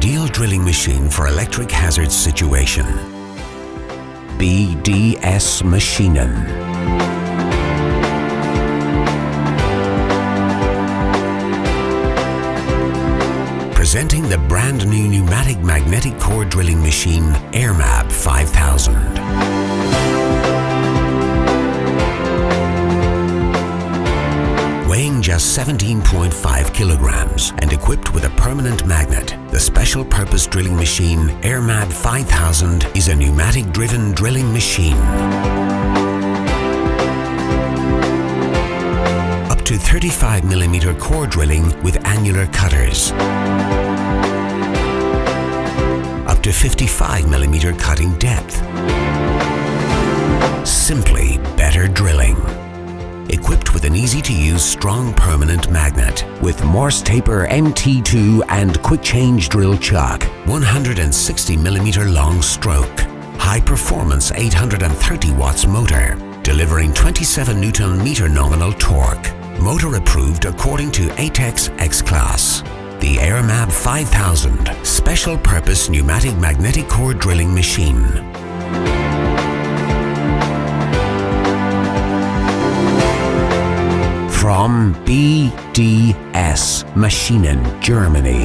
ideal drilling machine for electric hazard situation. BDS Maschinen. Presenting the brand new pneumatic magnetic core drilling machine AIRMAB5000. Weighing just 17.5 kilograms and equipped with a permanent magnet, the special purpose drilling machine AIRMAB5000 is a pneumatic driven drilling machine. Up to 35mm core drilling with annular cutters. Up to 55mm cutting depth. Simply better drilling. Equipped with an easy-to-use strong permanent magnet with Morse taper MT2 and quick change drill chuck, 160mm long stroke, high performance 830 watts motor, delivering 27 Nm nominal torque, motor approved according to ATEX X-Class. The AIRMAB5000 Special Purpose Pneumatic Magnetic Core Drilling Machine. From BDS Maschinen, Germany.